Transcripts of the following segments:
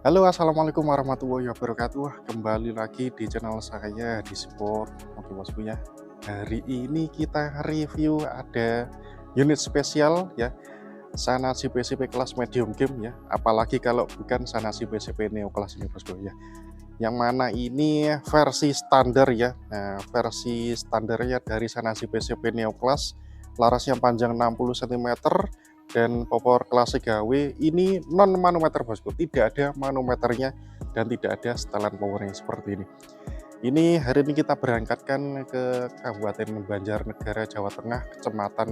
Halo, assalamualaikum warahmatullahi wabarakatuh. Kembali lagi di channel saya di Sport Oke Bosku ya. Hari ini kita review ada unit spesial ya, Sanasi PCP kelas medium game ya. Apalagi kalau bukan Sanasi PCP Neo kelas ini Bosku ya. Yang mana ini versi standar ya. Nah, versi standarnya dari Sanasi PCP Neo kelas, laras yang panjang 60 cm dan popor klasik HW ini non manometer Bosku, tidak ada manometernya dan tidak ada setelan powernya seperti ini. Ini hari ini kita berangkatkan ke Kabupaten Banjarnegara, Jawa Tengah, kecamatan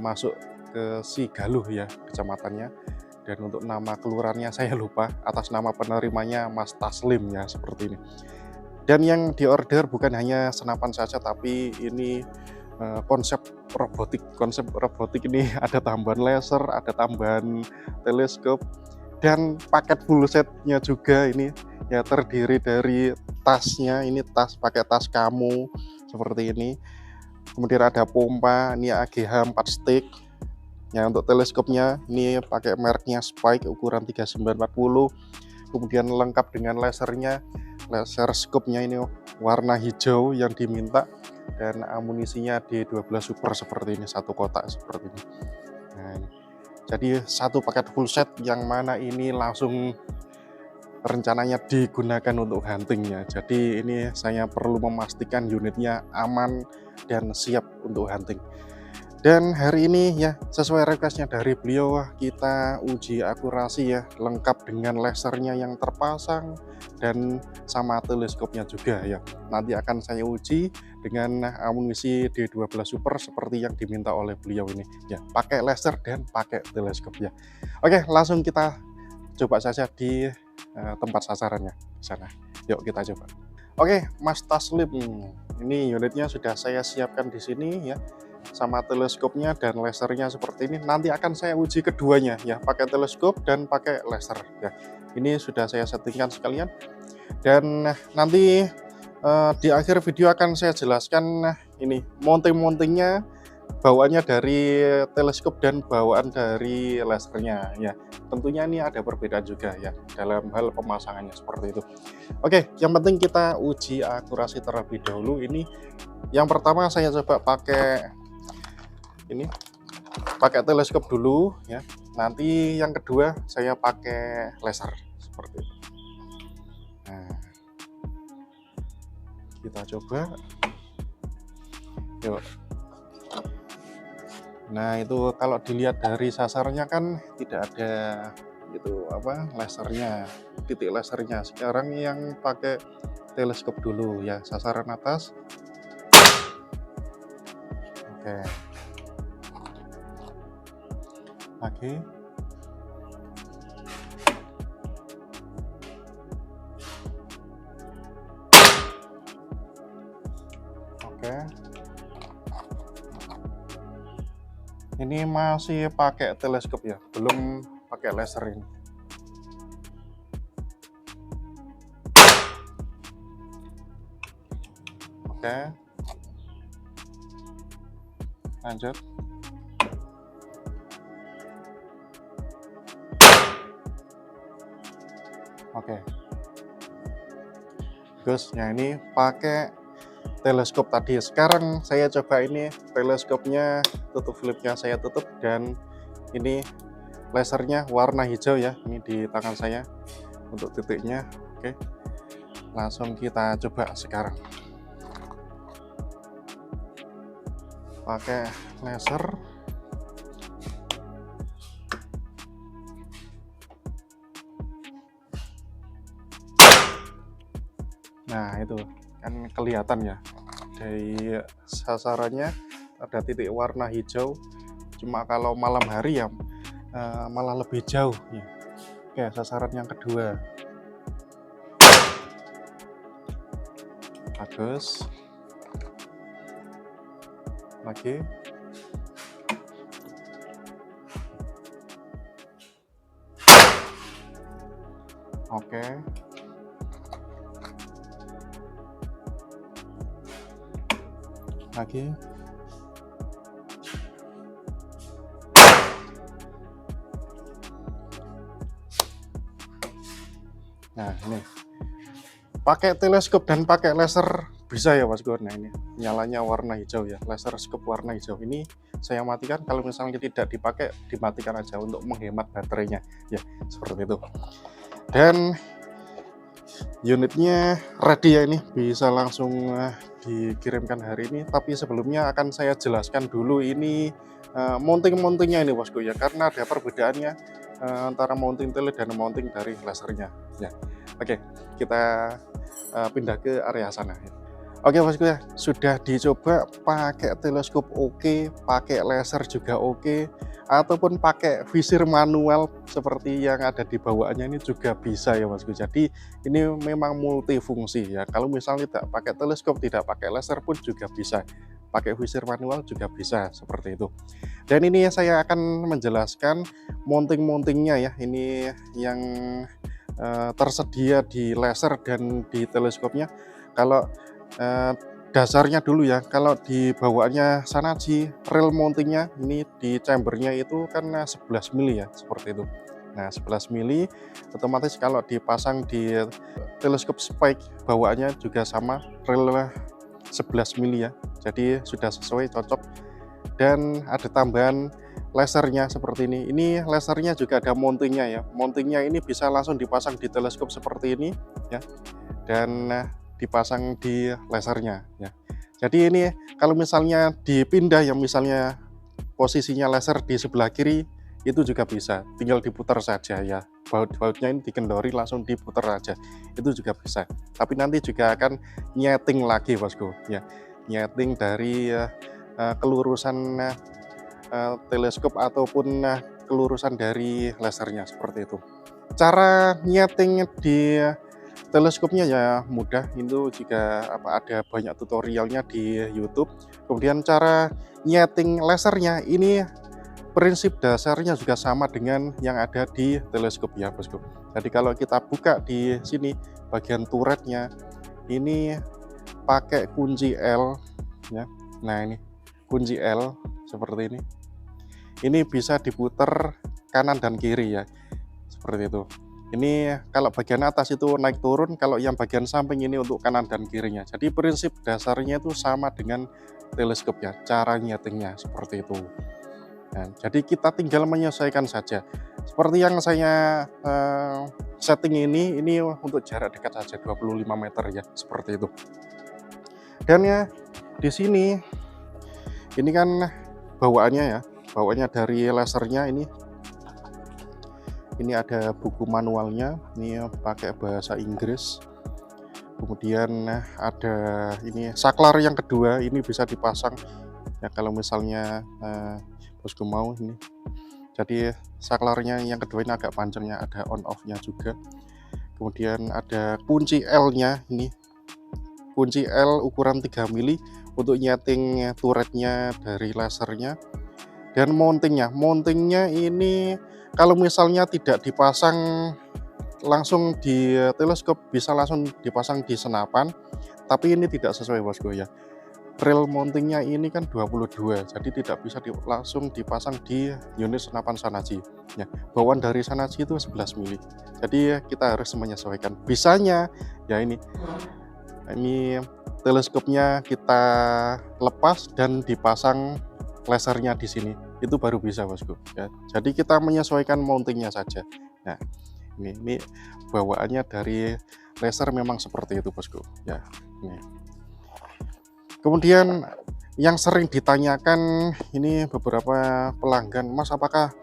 masuk ke Sigaluh ya kecamatannya, dan untuk nama kelurahannya saya lupa, atas nama penerimanya Mas Taslim ya seperti ini. Dan yang diorder bukan hanya senapan saja, tapi ini konsep robotik ini ada tambahan laser, ada tambahan teleskop, dan paket full setnya juga ini ya, terdiri dari tasnya, ini tas pakai tas kamu seperti ini, kemudian ada pompa, ini AGH 4 stick ya. Untuk teleskopnya ini pakai mereknya Spike ukuran 3940, kemudian lengkap dengan lasernya, laser scope-nya ini warna hijau yang diminta, dan amunisinya D12 Super seperti ini, satu kotak seperti ini. Nah, ini jadi satu paket full set yang mana ini langsung rencananya digunakan untuk huntingnya. Jadi ini saya perlu memastikan unitnya aman dan siap untuk hunting. Dan hari ini ya, sesuai requestnya dari beliau, kita uji akurasi ya, lengkap dengan lasernya yang terpasang dan sama teleskopnya juga ya. Nanti akan saya uji dengan amunisi D12 Super seperti yang diminta oleh beliau ini ya, pakai laser dan pakai teleskop ya. Oke, langsung kita coba saja di tempat sasarannya di sana. Yuk kita coba. Oke, Mas Taslim, ini unitnya sudah saya siapkan di sini ya, sama teleskopnya dan lasernya seperti ini. Nanti akan saya uji keduanya ya, pakai teleskop dan pakai laser ya. Ini sudah saya settingkan sekalian, dan nanti di akhir video akan saya jelaskan ini mountingnya, bawaannya dari teleskop dan bawaan dari lasernya ya. Tentunya ini ada perbedaan juga ya dalam hal pemasangannya seperti itu. Oke, yang penting kita uji akurasi terlebih dahulu. Ini yang pertama saya coba pakai ini, pakai teleskop dulu ya. Nanti yang kedua saya pakai laser seperti itu. Nah, kita coba. Yuk. Nah, itu kalau dilihat dari sasarnya kan tidak ada gitu apa lasernya, titik lasernya. Sekarang yang pakai teleskop dulu ya, sasaran atas. Oke. Lagi. Oke. Ini masih pakai teleskop ya, belum pakai laser ini. Oke. Lanjut. Oke. Terusnya ini pakai teleskop tadi. Sekarang saya coba ini teleskopnya, tutup flipnya saya tutup, dan ini lasernya warna hijau ya, ini di tangan saya untuk titiknya. Oke, langsung kita coba sekarang pakai laser. Nah, itu kan kelihatan ya dari sasarannya ada titik warna hijau. Cuma kalau malam hari ya malah lebih jauh ya. Oke, sasaran yang kedua bagus. Lagi. Oke. Lagi. Nah ini pakai teleskop dan pakai laser bisa ya bosku. Nah ini nyalanya warna hijau ya, laser scope warna hijau. Ini saya matikan, kalau misalnya tidak dipakai dimatikan aja untuk menghemat baterainya ya, seperti itu. Dan unitnya ready ya, ini bisa langsung dikirimkan hari ini. Tapi sebelumnya akan saya jelaskan dulu ini mounting-mountingnya ini bosku ya, karena ada perbedaannya antara mounting tele dan mounting dari lasernya ya. Oke, kita pindah ke area sana ya. Oke bosku ya, sudah dicoba pakai teleskop oke, pakai laser juga oke, ataupun pakai visir manual seperti yang ada di bawaannya ini juga bisa ya bosku. Jadi ini memang multifungsi ya. Kalau misalnya tidak pakai teleskop, tidak pakai laser pun juga bisa. Pakai visir manual juga bisa, seperti itu. Dan ini saya akan menjelaskan mounting-mountingnya ya. Ini yang tersedia di laser dan di teleskopnya. Kalau dasarnya dulu ya, kalau di bawaannya Shanachi, rel mountingnya ini di chambernya itu kan 11 mili ya, seperti itu. Nah 11 mili otomatis kalau dipasang di teleskop Spike bawaannya juga sama, rel 11 mili ya, jadi sudah sesuai, cocok. Dan ada tambahan lasernya seperti ini lasernya juga ada mountingnya ya. Mountingnya ini bisa langsung dipasang di teleskop seperti ini ya, dan dipasang di lasernya ya. Jadi ini kalau misalnya dipindah ya, misalnya posisinya laser di sebelah kiri itu juga bisa, tinggal diputar saja ya, baut-bautnya ini dikendori langsung diputar aja, itu juga bisa. Tapi nanti juga akan nyeting lagi bosku ya, nyeting dari kelurusan teleskop ataupun kelurusan dari lasernya, seperti itu. Cara nyeting di teleskopnya ya mudah, itu juga ada banyak tutorialnya di YouTube. Kemudian cara nyeting lasernya ini prinsip dasarnya juga sama dengan yang ada di teleskop ya bosku. Jadi kalau kita buka di sini bagian turretnya ini pakai kunci L ya. Nah ini kunci L seperti ini. Ini bisa diputar kanan dan kiri ya, seperti itu. Ini kalau bagian atas itu naik turun, kalau yang bagian samping ini untuk kanan dan kirinya. Jadi prinsip dasarnya itu sama dengan teleskop ya, cara nyetingnya seperti itu. Nah, jadi kita tinggal menyesuaikan saja. Seperti yang saya setting ini untuk jarak dekat saja 25 meter ya, seperti itu. Dan ya di sini ini kan bawaannya ya, bawaannya dari lasernya ini ada buku manualnya, ini pakai bahasa Inggris. Kemudian ada ini saklar yang kedua, ini bisa dipasang ya kalau misalnya bosku mau ini. Jadi saklarnya yang kedua ini agak panjangnya, ada on off nya juga. Kemudian ada kunci L nya, ini kunci L ukuran 3 mili untuk nyeting turretnya dari lasernya. Dan mountingnya ini kalau misalnya tidak dipasang langsung di teleskop, bisa langsung dipasang di senapan, tapi ini tidak sesuai bosku ya. Rel mountingnya ini kan 22, jadi tidak bisa langsung dipasang di unit senapan Shanachi ya. Bawaan dari Shanachi itu 11 mili, jadi kita harus menyesuaikan. Bisanya ya ini teleskopnya kita lepas dan dipasang lasernya di sini, itu baru bisa bosku ya. Jadi kita menyesuaikan mountingnya saja. Nah ini bawaannya dari laser memang seperti itu bosku ya. Kemudian yang sering ditanyakan ini beberapa pelanggan, Mas apakah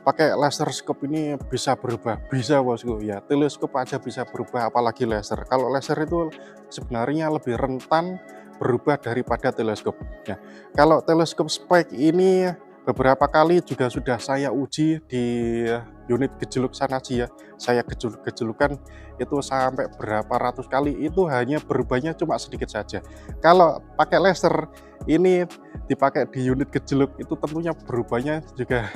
pakai laser scope ini bisa berubah? Bisa bosku ya, teleskop aja bisa berubah apalagi laser. Kalau laser itu sebenarnya lebih rentan berubah daripada teleskop ya. Kalau teleskop Spike ini beberapa kali juga sudah saya uji di unit gejolak Shanachi ya. Saya gejolukan itu sampai berapa ratus kali, itu hanya berubahnya cuma sedikit saja. Kalau pakai laser ini dipakai di unit gejolak itu tentunya berubahnya juga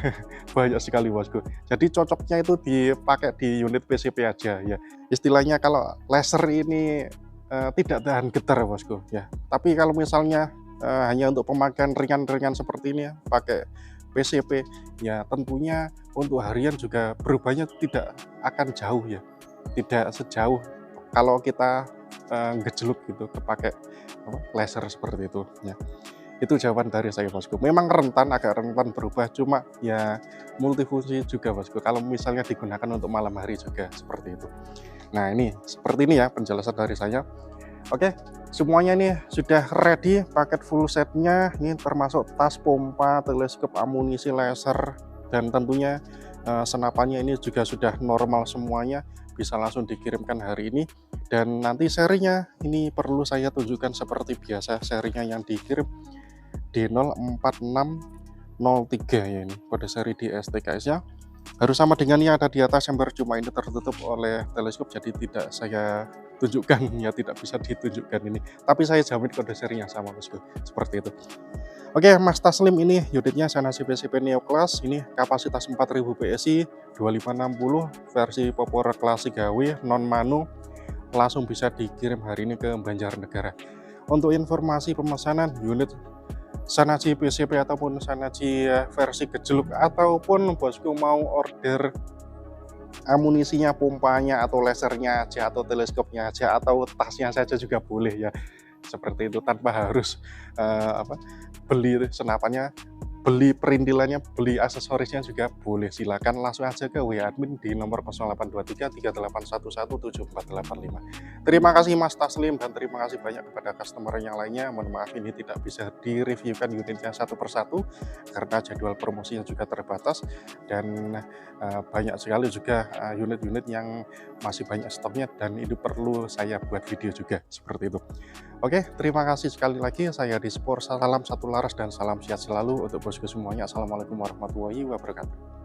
banyak sekali bosku. Jadi cocoknya itu dipakai di unit PCP aja ya. Istilahnya kalau laser ini tidak tahan getar bosku ya. Tapi kalau misalnya hanya untuk pemakaian ringan-ringan seperti ini ya, pakai PCP ya, tentunya untuk harian juga berubahnya tidak akan jauh ya. tidak sejauh kalau kita ngejeluk gitu kepakai laser seperti itu ya. Itu jawaban dari saya bosku. Memang rentan, agak rentan berubah, cuma ya multifungsi juga bosku. Kalau misalnya digunakan untuk malam hari juga seperti itu. Nah ini seperti ini ya penjelasan dari saya. Oke, semuanya nih sudah ready, paket full setnya. Ini termasuk tas, pompa, teleskop, amunisi, laser, dan tentunya senapannya ini juga sudah normal semuanya. Bisa langsung dikirimkan hari ini. Dan nanti serinya ini perlu saya tunjukkan seperti biasa, serinya yang dikirim D04603 ya, ini kode seri di STKS nya harus sama dengan yang ada di atas ember, cuma ini tertutup oleh teleskop jadi tidak saya tunjukkan ya, tidak bisa ditunjukkan ini, tapi saya jamin kode serinya sama bosku, seperti itu. Oke Mas Taslim, ini unitnya Sanaci PCP Neo Class, ini kapasitas 4000 PSI 2560 versi popor klasik HW non manu, langsung bisa dikirim hari ini ke Banjarnegara. Untuk informasi pemesanan unit Sanaci PCP ataupun Sanaci versi gejluk, ataupun bosku mau order amunisinya, pompanya, atau lasernya aja, atau teleskopnya aja, atau tasnya saja juga boleh ya, seperti itu, tanpa harus beli senapannya, beli perintilannya, beli aksesorisnya juga boleh. Silakan langsung aja ke WA admin di nomor 0823 38177485. Terima kasih Mas Taslim, dan terima kasih banyak kepada customer yang lainnya. Mohon maaf ini tidak bisa direviewkan unitnya satu persatu karena jadwal promosinya juga terbatas, dan banyak sekali juga unit-unit yang masih banyak stoknya, dan itu perlu saya buat video juga seperti itu. Oke, terima kasih sekali lagi. Saya Dispor, salam satu laras dan salam sehat selalu untuk bosku semuanya. Assalamualaikum warahmatullahi wabarakatuh.